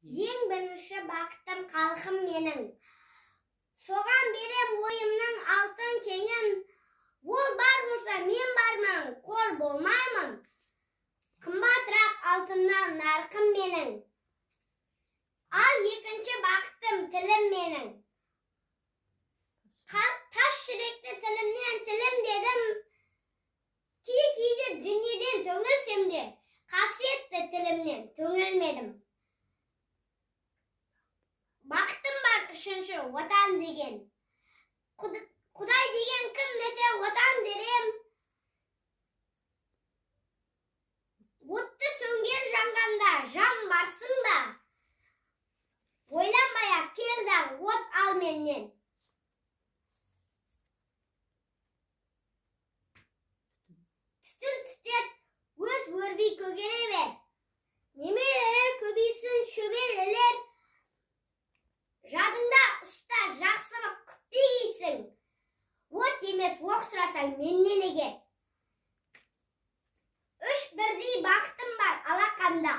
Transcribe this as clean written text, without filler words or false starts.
Ең бірінші бақытым халқым менің. Соған берем ойымның алтын кеңін. Ол бар болса мен бармын, қор болмаймын. Қымбатырақ алтыннан нарқым менің. Ал екінші бақытым тілім менің. Таш жүректі тілімнен тілім дедім. Кейде дүниеден төңілсем де, қасиетті тілімнен төңілмедім. Бақытым бар үшінші отан деген. Құдай деген кім десе отан дерем. Отты сөнген жанғанда жан барсың ба? Ойланбай-ақ кел да от ал менен. Түтін түтет, өз өрбей көгере бер. Немелер көбейсін шөберелер. Жадыңда ұста жақсылық күтпейсің. От емес оқ сұрасаң менен егер. Үш бірдей бақытым бар алақанда.